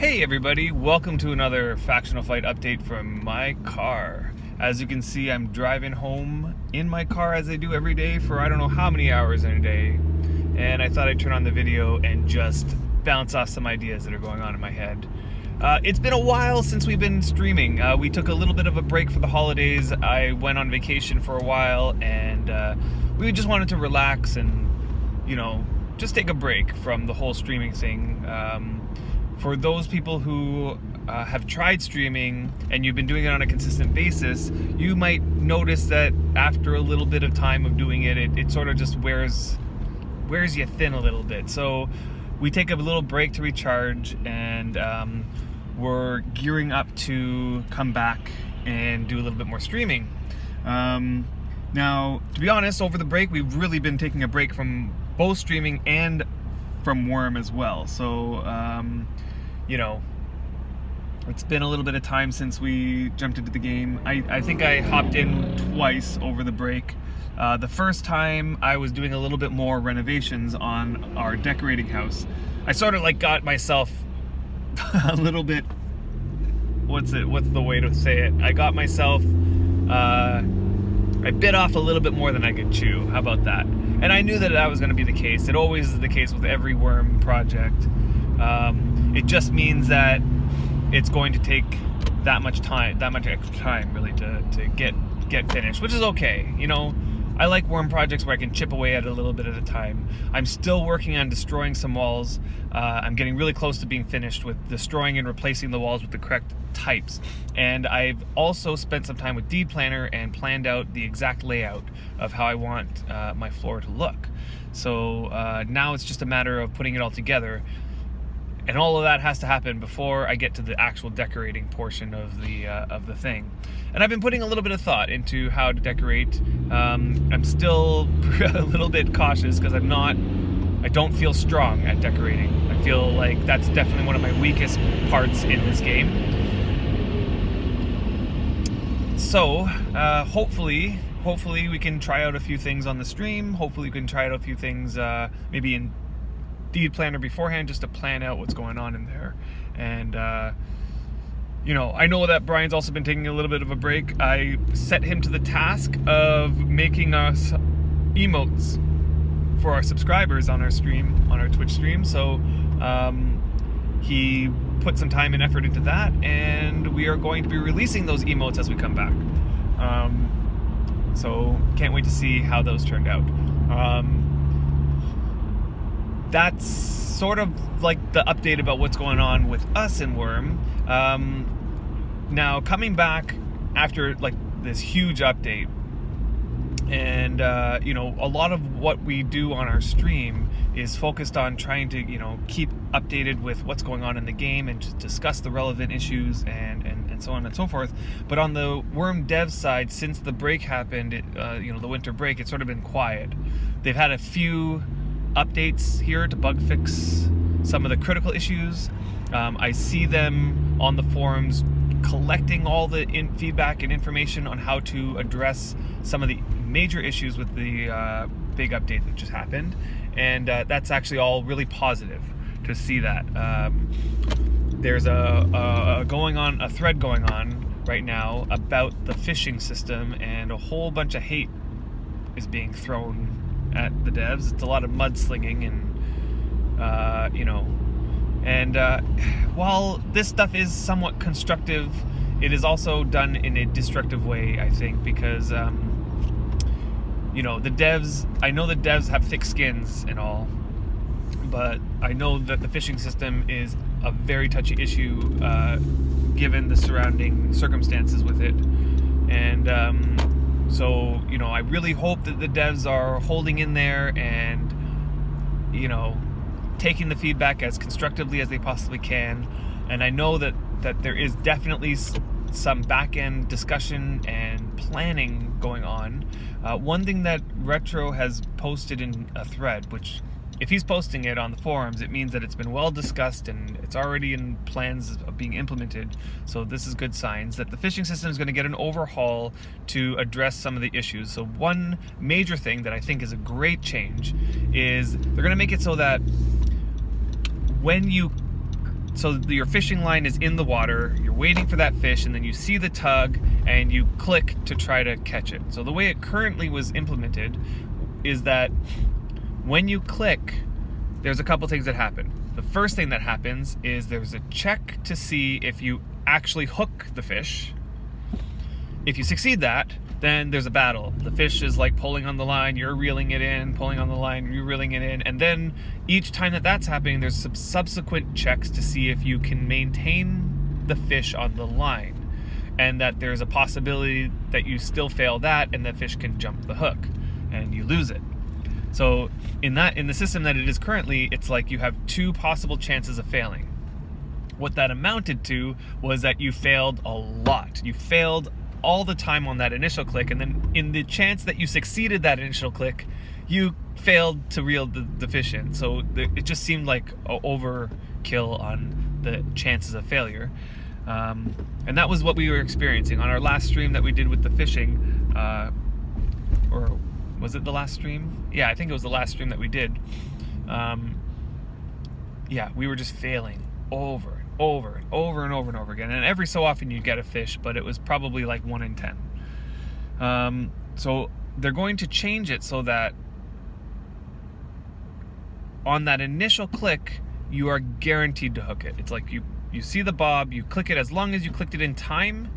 Hey everybody, welcome to another Factional Fight update from my car. As you can see, I'm driving home in my car as I do every day for I don't know how many hours in a day. And I thought I'd turn on the video and just bounce off some ideas that are going on in my head. It's been a while since we've been streaming. We took a little bit of a break for the holidays. I went on vacation for a while and we just wanted to relax and, just take a break from the whole streaming thing. For those people who have tried streaming and you've been doing it on a consistent basis, you might notice that after a little bit of time of doing it, it sort of just wears you thin a little bit. So we take a little break to recharge, and we're gearing up to come back and do a little bit more streaming. Now, to be honest, over the break, we've really been taking a break from both streaming and from Worm as well. So, it's been a little bit of time since we jumped into the game. I think I hopped in twice over the break. The first time I was doing a little bit more renovations on our decorating house. I sort of got myself a little bit, what's the way to say it? I got myself, I bit off a little bit more than I could chew. How about that? And I knew that was going to be the case. It always is the case with every Worm project. It just means that it's going to take that much extra time really to get finished, which is okay. I like Worm projects where I can chip away at it a little bit at a time. I'm still working on destroying some walls. I'm getting really close to being finished with destroying and replacing the walls with the correct types. And I've also spent some time with Deed Planner and planned out the exact layout of how I want my floor to look. So now it's just a matter of putting it all together. And all of that has to happen before I get to the actual decorating portion of the thing. And I've been putting a little bit of thought into how to decorate. I'm still a little bit cautious because I don't feel strong at decorating. I feel like that's definitely one of my weakest parts in this game. So hopefully we can try out a few things on the stream. Hopefully we can try out a few things maybe in Deed Planner beforehand, just to plan out what's going on in there. And I know that Brian's also been taking a little bit of a break. I set him to the task of making us emotes for our subscribers on our stream, on our Twitch stream. So he put some time and effort into that, and we are going to be releasing those emotes as we come back. So can't wait to see how those turned out. That's sort of like the update about what's going on with us in Worm. Now, coming back after this huge update, and a lot of what we do on our stream is focused on trying to keep updated with what's going on in the game and just discuss the relevant issues and so on and so forth. But on the Worm dev side, since the break happened, the winter break, it's sort of been quiet. They've had a few updates here to bug fix some of the critical issues. I see them on the forums collecting all the feedback and information on how to address some of the major issues with the big update that just happened, and that's actually all really positive to see that. There's a thread going on right now about the phishing system, and a whole bunch of hate is being thrown at the devs. It's a lot of mudslinging and while this stuff is somewhat constructive, it is also done in a destructive way, I think, because the devs, I know the devs have thick skins and all, but I know that the phishing system is a very touchy issue given the surrounding circumstances with it. And so, I really hope that the devs are holding in there and, taking the feedback as constructively as they possibly can. And I know that there is definitely some back-end discussion and planning going on. One thing that Retro has posted in a thread, which if he's posting it on the forums, it means that it's been well discussed and it's already in plans of being implemented. So this is good signs that the phishing system is going to get an overhaul to address some of the issues. So one major thing that I think is a great change is they're going to make it so that when you so your fishing line is in the water, you're waiting for that fish, and then you see the tug and you click to try to catch it. So the way it currently was implemented is that when you click, there's a couple things that happen. The first thing that happens is there's a check to see if you actually hook the fish. If you succeed that, then there's a battle. The fish is like pulling on the line, you're reeling it in, pulling on the line, you're reeling it in, and then each time that that's happening, there's some subsequent checks to see if you can maintain the fish on the line, and that there's a possibility that you still fail that and the fish can jump the hook and you lose it. So in the system that it is currently, it's like you have 2 possible chances of failing. What that amounted to was that you failed a lot. You failed all the time on that initial click, and then in the chance that you succeeded that initial click, you failed to reel the fish in. So it just seemed like an overkill on the chances of failure. And that was what we were experiencing on our last stream that we did with the fishing, or was it the last stream? Yeah, I think it was the last stream that we did. Yeah, we were just failing over and over and over and over and over again. And every so often you'd get a fish, but it was probably like 1 in 10. So they're going to change it so that on that initial click, you are guaranteed to hook it. It's like you see the bob, you click it. As long as you clicked it in time,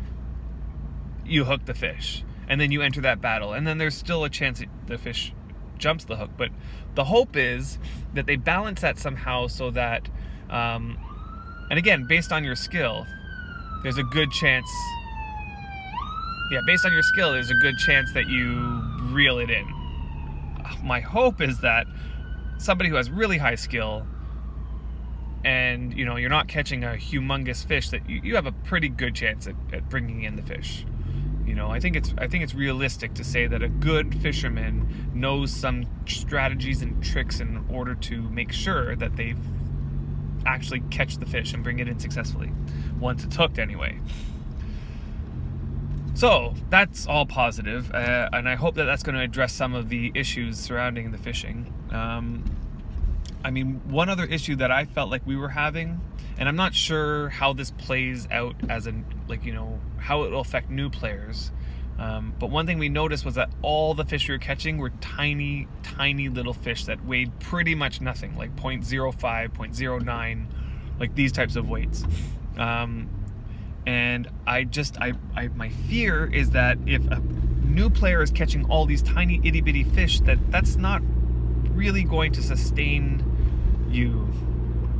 you hook the fish. And then you enter that battle. And then there's still a chance that the fish jumps the hook. But the hope is that they balance that somehow so that, and again, based on your skill, there's a good chance, based on your skill, there's a good chance that you reel it in. My hope is that somebody who has really high skill and, you're not catching a humongous fish, that you have a pretty good chance at bringing in the fish. I think it's realistic to say that a good fisherman knows some strategies and tricks in order to make sure that they actually catch the fish and bring it in successfully, once it's hooked anyway. So that's all positive, and I hope that that's going to address some of the issues surrounding the fishing. One other issue that I felt like we were having, and I'm not sure how this plays out as how it will affect new players. But one thing we noticed was that all the fish we were catching were tiny, tiny little fish that weighed pretty much nothing, like 0.05, 0.09, like these types of weights. And my fear is that if a new player is catching all these tiny itty bitty fish, that's not really going to sustain you.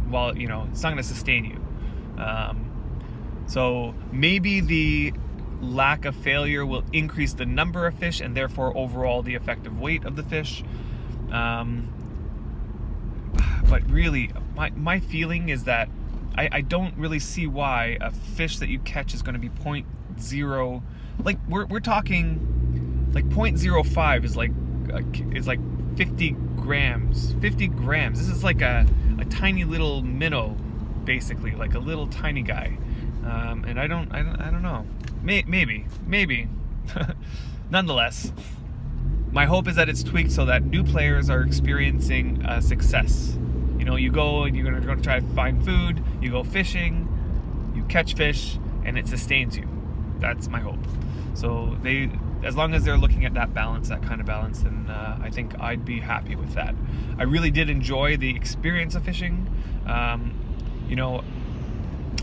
Well, it's not going to sustain you. So maybe the lack of failure will increase the number of fish and therefore overall the effective weight of the fish. But really, my feeling is that I don't really see why a fish that you catch is going to be 0.0, like we're talking like 0.05 is like 50 grams. 50 grams. This is like a tiny little minnow, basically, like a little tiny guy. And I don't know. Maybe. Nonetheless, my hope is that it's tweaked so that new players are experiencing success. You go and you're going to try to find food, you go fishing, you catch fish, and it sustains you. That's my hope. So as long as they're looking at that kind of balance, then I think I'd be happy with that. I really did enjoy the experience of fishing.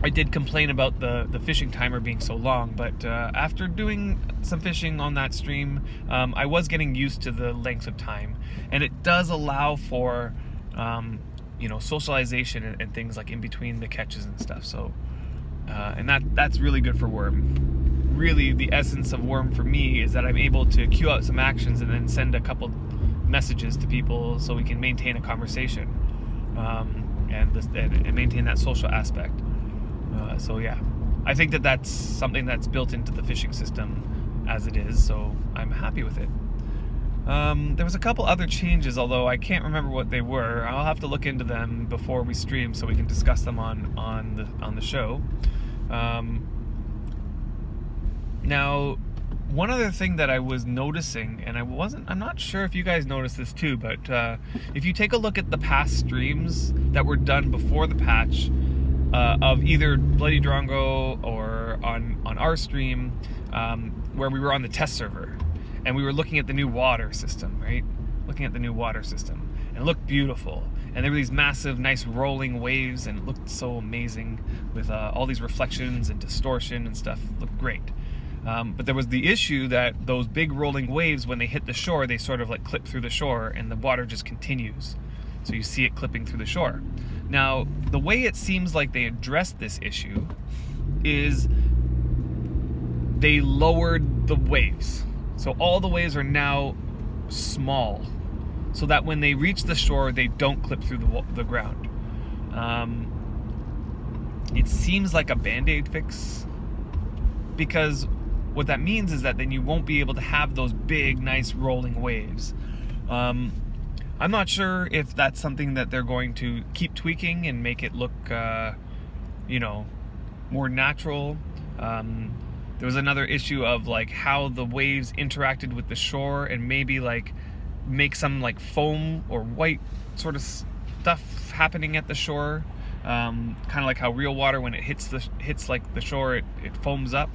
I did complain about the fishing timer being so long, but after doing some fishing on that stream, I was getting used to the length of time, and it does allow for socialization and things like in between the catches and stuff. So and that's really good for Worm. Really, the essence of Worm for me is that I'm able to queue out some actions and then send a couple messages to people so we can maintain a conversation and maintain that social aspect. So yeah, I think that's something that's built into the fishing system as it is, so I'm happy with it. There was a couple other changes, although I can't remember what they were. I'll have to look into them before we stream so we can discuss them on the show. Now, one other thing that I was noticing, and I'm not sure if you guys noticed this too, but if you take a look at the past streams that were done before the patch, of either Bloody Drongo or on our stream, where we were on the test server, and we were looking at the new water system, right? Looking at the new water system, and it looked beautiful. And there were these massive, nice rolling waves, and it looked so amazing with all these reflections and distortion and stuff. It looked great. But there was the issue that those big rolling waves, when they hit the shore, they sort of like clip through the shore, and the water just continues. So you see it clipping through the shore. Now, the way it seems like they addressed this issue is they lowered the waves. So all the waves are now small, so that when they reach the shore, they don't clip through the ground. It seems like a Band-Aid fix, because what that means is that then you won't be able to have those big, nice rolling waves. I'm not sure if that's something that they're going to keep tweaking and make it look, more natural. There was another issue of like how the waves interacted with the shore, and maybe like make some like foam or white sort of stuff happening at the shore, kind of like how real water, when it hits like the shore, it foams up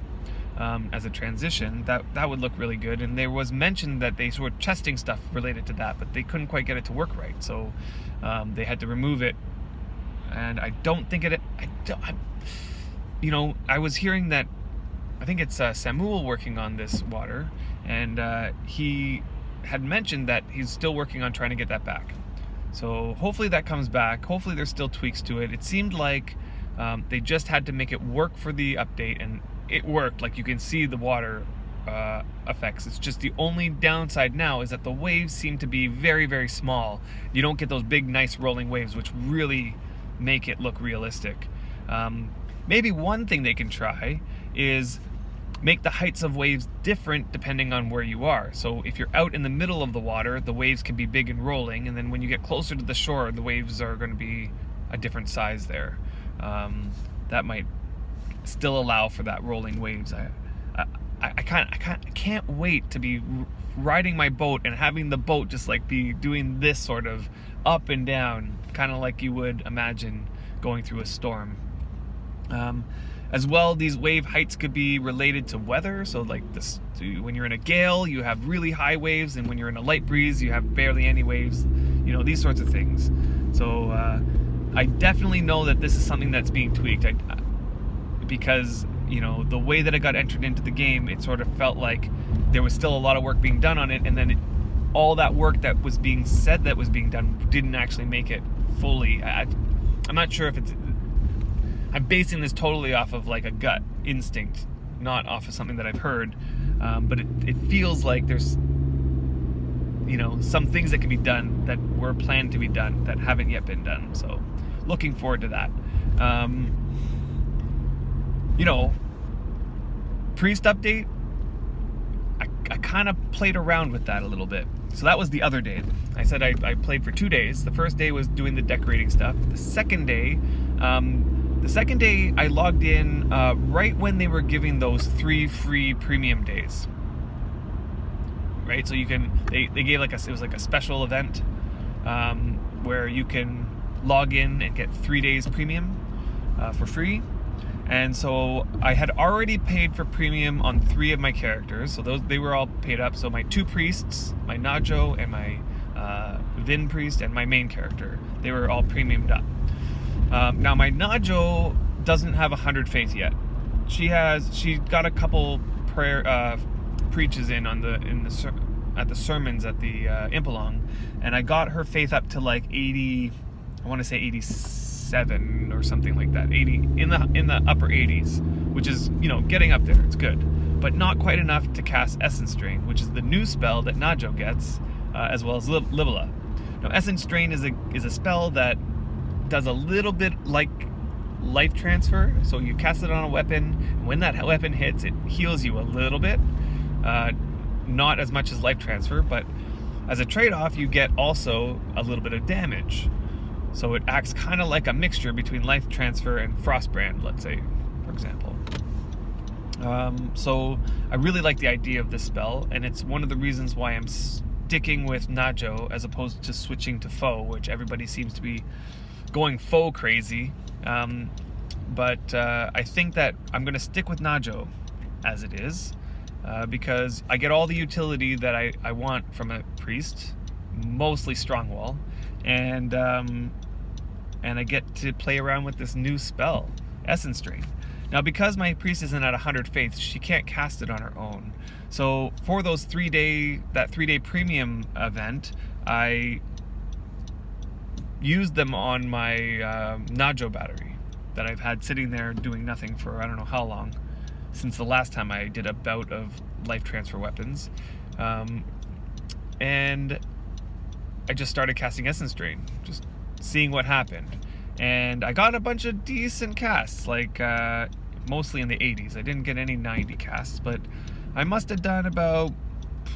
as a transition. That would look really good. And there was mention that they were testing stuff related to that, but they couldn't quite get it to work right, so they had to remove it. And I don't think I was hearing that I think it's Samuel working on this water, and he had mentioned that he's still working on trying to get that back. So hopefully that comes back. Hopefully there's still tweaks to it. It seemed like they just had to make it work for the update, and it worked. Like, you can see the water effects. It's just the only downside now is that the waves seem to be very, very small. You don't get those big, nice rolling waves, which really make it look realistic. Maybe one thing they can try is make the heights of waves different depending on where you are. So if you're out in the middle of the water, the waves can be big and rolling, and then when you get closer to the shore, the waves are going to be a different size there. That might still allow for that rolling waves. I can't wait to be riding my boat and having the boat just like be doing this sort of up and down, kind of like you would imagine going through a storm. As well, these wave heights could be related to weather. So like this, when you're in a gale, you have really high waves, and when you're in a light breeze, you have barely any waves. These sorts of things. So I definitely know that this is something that's being tweaked. Because the way that it got entered into the game, it sort of felt like there was still a lot of work being done on it, and then all that work that was being said that was being done didn't actually make it fully. I'm not sure if I'm basing this totally off of like a gut instinct, not off of something that I've heard, but it feels like there's some things that can be done that were planned to be done that haven't yet been done. So looking forward to that. Priest update, I kind of played around with that a little bit. So that was the other day. I said I played for 2 days. The first day was doing the decorating stuff. The second day I logged in right when they were giving those 3 free premium days. Right, so they gave it was like a special event where you can log in and get 3 days premium for free. And so I had already paid for premium on 3 of my characters, so they were all paid up. So my 2 priests, my Najo and my Vin priest, and my main character, they were all premiumed up. Now my Najo doesn't have 100 faith yet. She got a couple prayer preaches in at the sermons at the Impalong, and I got her faith up to like 80. I want to say 87 or something like that. 80 in the upper 80s, which is getting up there. It's good, but not quite enough to cast Essence Drain, which is the new spell that Najo gets, as well as Libella. Now Essence Drain is a spell that does a little bit like life transfer. So you cast it on a weapon, and when that weapon hits, it heals you a little bit. Not as much as life transfer, but as a trade-off, you get also a little bit of damage. So it acts kind of like a mixture between life transfer and Frostbrand, let's say, for example. So I really like the idea of this spell, and it's one of the reasons why I'm sticking with Najo as opposed to switching to Foe, which everybody seems to be going Foe crazy. but I think that I'm going to stick with Najo as it is, because I get all the utility that I want from a priest, mostly Strongwall, and I get to play around with this new spell, Essence Drain. Now, because my priest isn't at 100 faith, she can't cast it on her own. So for those 3-day premium event, I used them on my Najo battery that I've had sitting there doing nothing for I don't know how long, since the last time I did a bout of life transfer weapons. And I just started casting Essence Drain, just seeing what happened. And I got a bunch of decent casts, like mostly in the 80s. I didn't get any 90 casts, but I must have done about,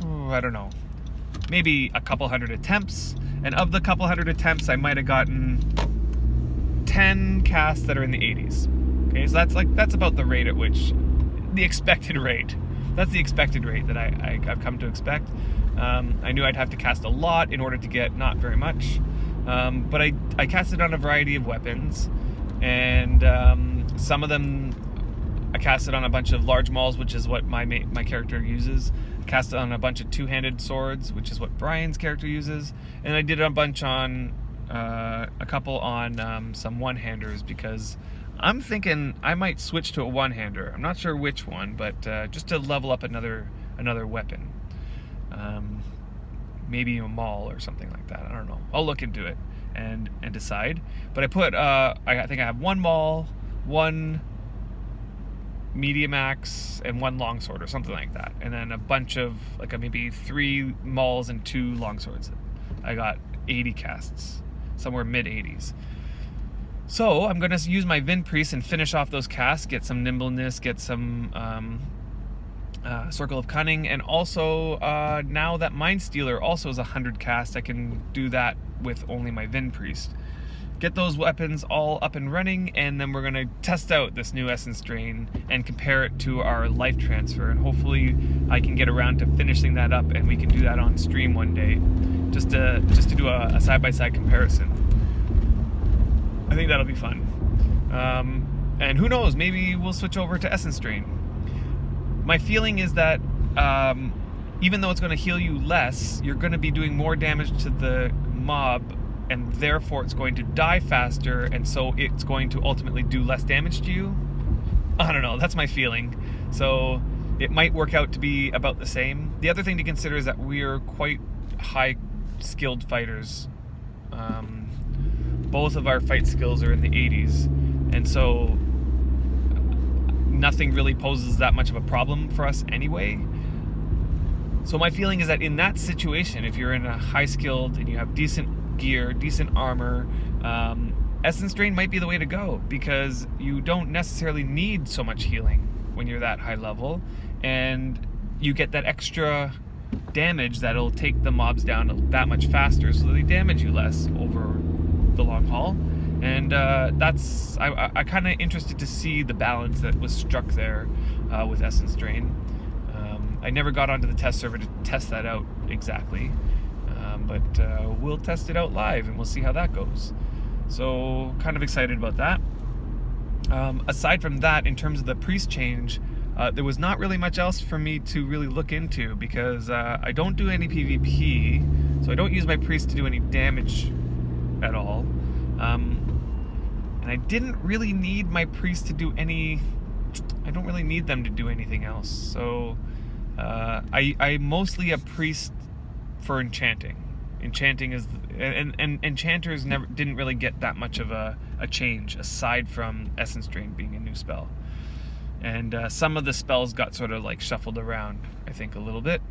I don't know, maybe a couple hundred attempts. And of the couple hundred attempts, I might have gotten 10 casts that are in the 80s. Okay, so that's about the rate at which, the expected rate. That's the expected rate that I've come to expect. I knew I'd have to cast a lot in order to get not very much. But I casted on a variety of weapons, and some of them I casted on a bunch of large mauls, which is what my character uses. I casted on a bunch of two-handed swords, which is what Brian's character uses, and I did a bunch on a couple on some one-handers, because I'm thinking I might switch to a one-hander. I'm not sure which one, but just to level up another weapon. Maybe a maul or something like that. I don't know. I'll look into it and decide. But I put I think I have one maul, one medium axe, and one longsword or something like that, and then a bunch of maybe 3 mauls and 2 longswords. I got 80 casts, somewhere mid 80s. So I'm going to use my Vin Priest and finish off those casts, get some nimbleness, get some Circle of Cunning, and also now that Mind Stealer also is 100 cast, I can do that with only my Vin Priest. Get those weapons all up and running, and then we're going to test out this new Essence Drain and compare it to our life transfer, and hopefully I can get around to finishing that up, and we can do that on stream one day, just to do a side-by-side comparison. I think that'll be fun. And who knows, maybe we'll switch over to Essence Drain. My feeling is that even though it's going to heal you less, you're going to be doing more damage to the mob, and therefore it's going to die faster, and so it's going to ultimately do less damage to you. I don't know, that's my feeling. So it might work out to be about the same. The other thing to consider is that we're quite high skilled fighters. Both of our fight skills are in the 80s, and so nothing really poses that much of a problem for us anyway. So my feeling is that in that situation, if you're in a high skilled and you have decent gear, decent armor, Essence Drain might be the way to go, because you don't necessarily need so much healing when you're that high level, and you get that extra damage that'll take the mobs down that much faster, so they damage you less over the long haul. And that's I kind of interested to see the balance that was struck there with Essence Drain. I never got onto the test server to test that out exactly, but we'll test it out live and we'll see how that goes. So kind of excited about that. Aside from that, in terms of the priest change, there was not really much else for me to really look into, because I don't do any PvP, so I don't use my priest to do any damage at all. And I didn't really need my priest to do any, I don't really need them to do anything else. So I mostly a priest for enchanting. Enchanting is, and enchanters didn't really get that much of a change aside from Essence Drain being a new spell. And some of the spells got sort of like shuffled around, I think, a little bit,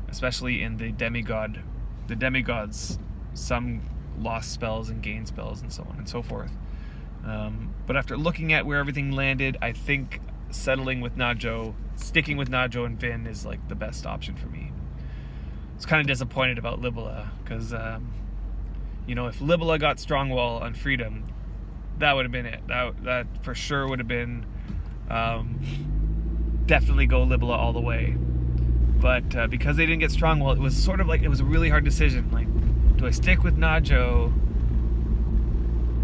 especially in the demigods. Some lost spells and gained spells and so on and so forth. But after looking at where everything landed, I think sticking with Najo and Vin is like the best option for me. I was kind of disappointed about Libella, because if Libella got Strongwall on Freedom, that would have been it. That for sure would have been definitely go Libella all the way. But because they didn't get Strongwall, it was sort of like, it was a really hard decision. Like, do I stick with Najo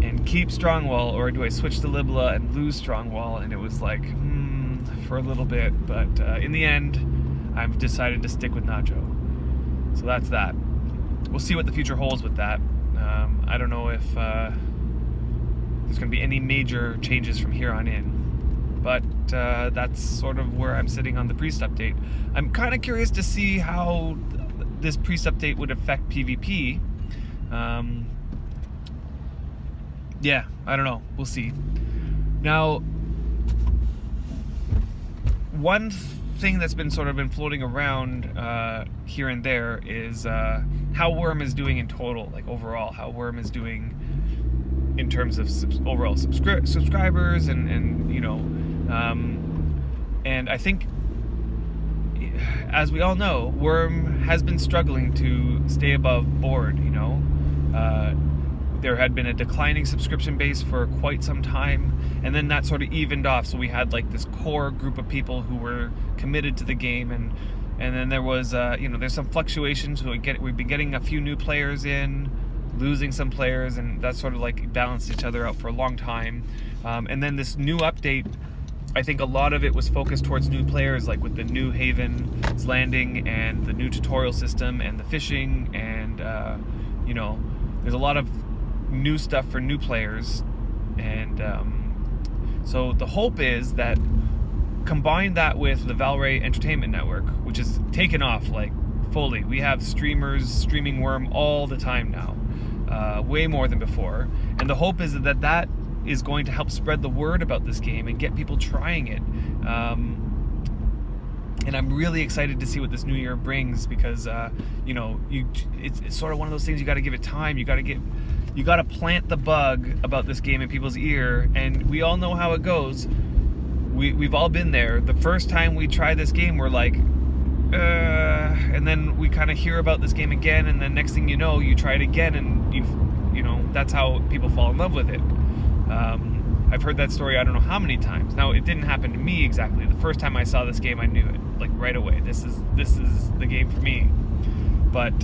and keep Strongwall, or do I switch to Libla and lose Strongwall? And it was like, for a little bit, but in the end, I've decided to stick with Nacho. So that's that. We'll see what the future holds with that. I don't know if there's going to be any major changes from here on in, but that's sort of where I'm sitting on the Priest update. I'm kind of curious to see how this Priest update would affect PvP. Yeah, I don't know. We'll see. Now, one thing that's been sort of been floating around here and there is how Worm is doing in total, like overall, how Worm is doing in terms of overall subscribers and you know, and I think, as we all know, Worm has been struggling to stay above board, you know. There had been a declining subscription base for quite some time, and then that sort of evened off, so we had like this core group of people who were committed to the game, and then there was you know, there's some fluctuations. We've been getting a few new players in, losing some players, and that sort of like balanced each other out for a long time. And then this new update, I think a lot of it was focused towards new players, like with the new Haven's Landing and the new tutorial system and the fishing, and you know, there's a lot of new stuff for new players, and so the hope is that combine that with the Valray Entertainment Network, which is taken off like fully. We have streamers streaming Worm all the time now, way more than before, and the hope is that is going to help spread the word about this game and get people trying it. And I'm really excited to see what this new year brings, because you know, it's sort of one of those things, you got to give it time. You got to plant the bug about this game in people's ear, and we all know how it goes. We've all been there. The first time we try this game, we're like, and then we kind of hear about this game again, and then next thing you know, you try it again, and you know, that's how people fall in love with it. I've heard that story I don't know how many times. Now, it didn't happen to me exactly. The first time I saw this game, I knew it, like right away. This is the game for me. But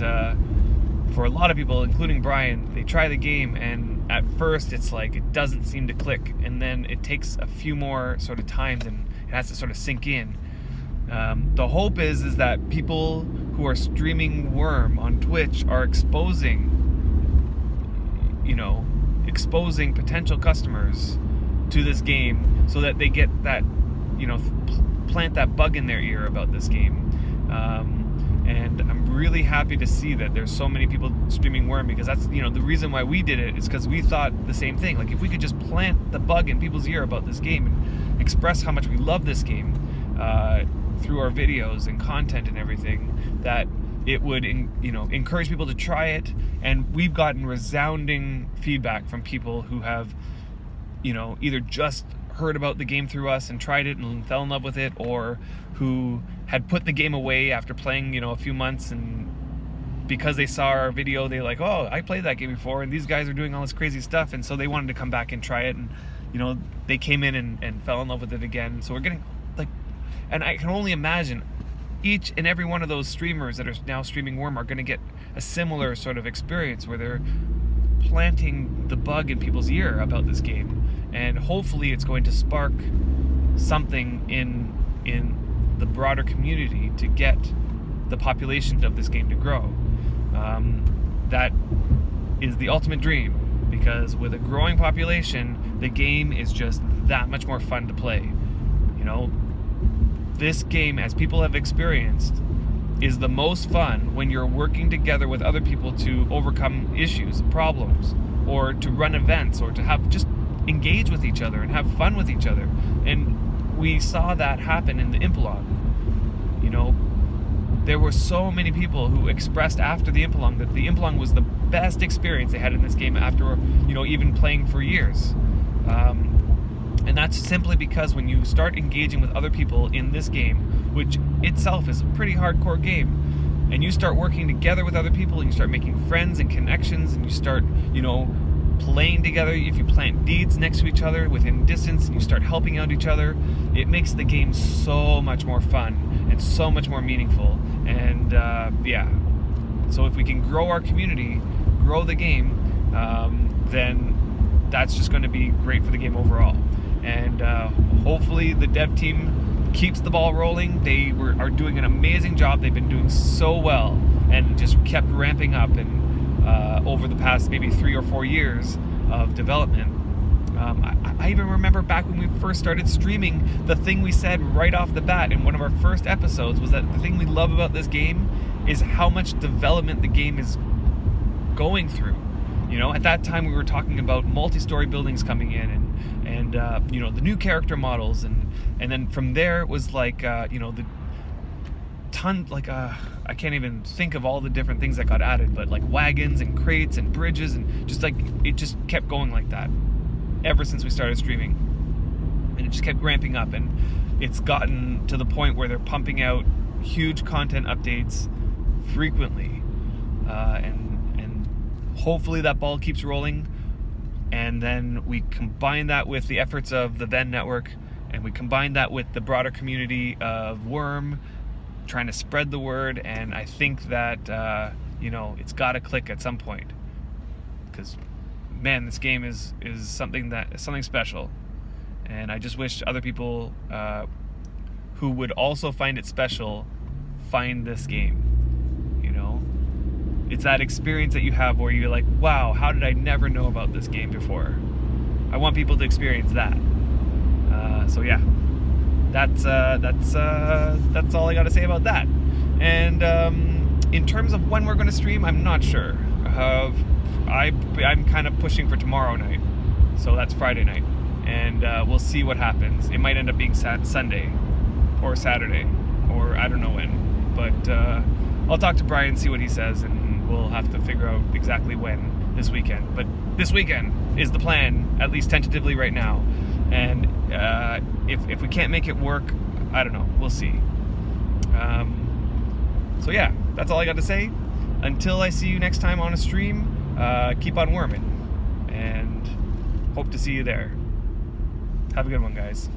for a lot of people, including Brian, they try the game, and at first it's like it doesn't seem to click, and then it takes a few more sort of times, and it has to sort of sink in. The hope is that people who are streaming Worm on Twitch are exposing potential customers to this game, so that they get that, you know, plant that bug in their ear about this game. And I'm really happy to see that there's so many people streaming Worm, because that's, you know, the reason why we did it is because we thought the same thing. Like, if we could just plant the bug in people's ear about this game and express how much we love this game through our videos and content and everything, that it would, you know, encourage people to try it. And we've gotten resounding feedback from people who have, you know, either just heard about the game through us and tried it and fell in love with it, or who had put the game away after playing, you know, a few months, and because they saw our video, they like, oh, I played that game before, and these guys are doing all this crazy stuff, and so they wanted to come back and try it, and, you know, they came in and fell in love with it again. So we're getting, like, and I can only imagine each and every one of those streamers that are now streaming Worm are going to get a similar sort of experience, where they're planting the bug in people's ear about this game, and hopefully it's going to spark something in the broader community to get the population of this game to grow. That is the ultimate dream, because with a growing population, the game is just that much more fun to play. You know, this game, as people have experienced, is the most fun when you're working together with other people to overcome issues, problems, or to run events, or to have just engage with each other and have fun with each other. And we saw that happen in the Impelon. You know, there were so many people who expressed after the Impelon that the Impelon was the best experience they had in this game after, you know, even playing for years. And that's simply because when you start engaging with other people in this game, which itself is a pretty hardcore game, and you start working together with other people, and you start making friends and connections, and you start, you know, playing together. If you plant deeds next to each other within distance, and you start helping out each other, it makes the game so much more fun and so much more meaningful. And yeah, so if we can grow our community, grow the game, then that's just going to be great for the game overall. And hopefully the dev team keeps the ball rolling. They are doing an amazing job. They've been doing so well and just kept ramping up. And over the past maybe 3 or 4 years of development, I even remember back when we first started streaming, the thing we said right off the bat in one of our first episodes was that the thing we love about this game is how much development the game is going through. You know, at that time we were talking about multi-story buildings coming in and you know, the new character models, and then from there it was like you know, the ton, like I can't even think of all the different things that got added, but like wagons and crates and bridges, and just like it just kept going like that ever since we started streaming, and it just kept ramping up, and it's gotten to the point where they're pumping out huge content updates frequently, and hopefully that ball keeps rolling. And then we combine that with the efforts of the Venn network, and we combine that with the broader community of Worm trying to spread the word, and I think that you know, it's got to click at some point, because man, this game is something special, and I just wish other people who would also find it special find this game. You know, it's that experience that you have where you're like, wow, how did I never know about this game before? I want people to experience that. So yeah, that's all I got to say about that. And in terms of when we're going to stream, I'm not sure. I'm kind of pushing for tomorrow night, so that's Friday night, and we'll see what happens. It might end up being Sunday or Saturday, or I don't know when, but I'll talk to Brian, see what he says, and we'll have to figure out exactly when this weekend. But this weekend is the plan, at least tentatively right now, and if we can't make it work, I don't know, we'll see. So yeah, that's all I got to say. Until I see you next time on a stream, keep on worming, and hope to see you there. Have a good one, guys.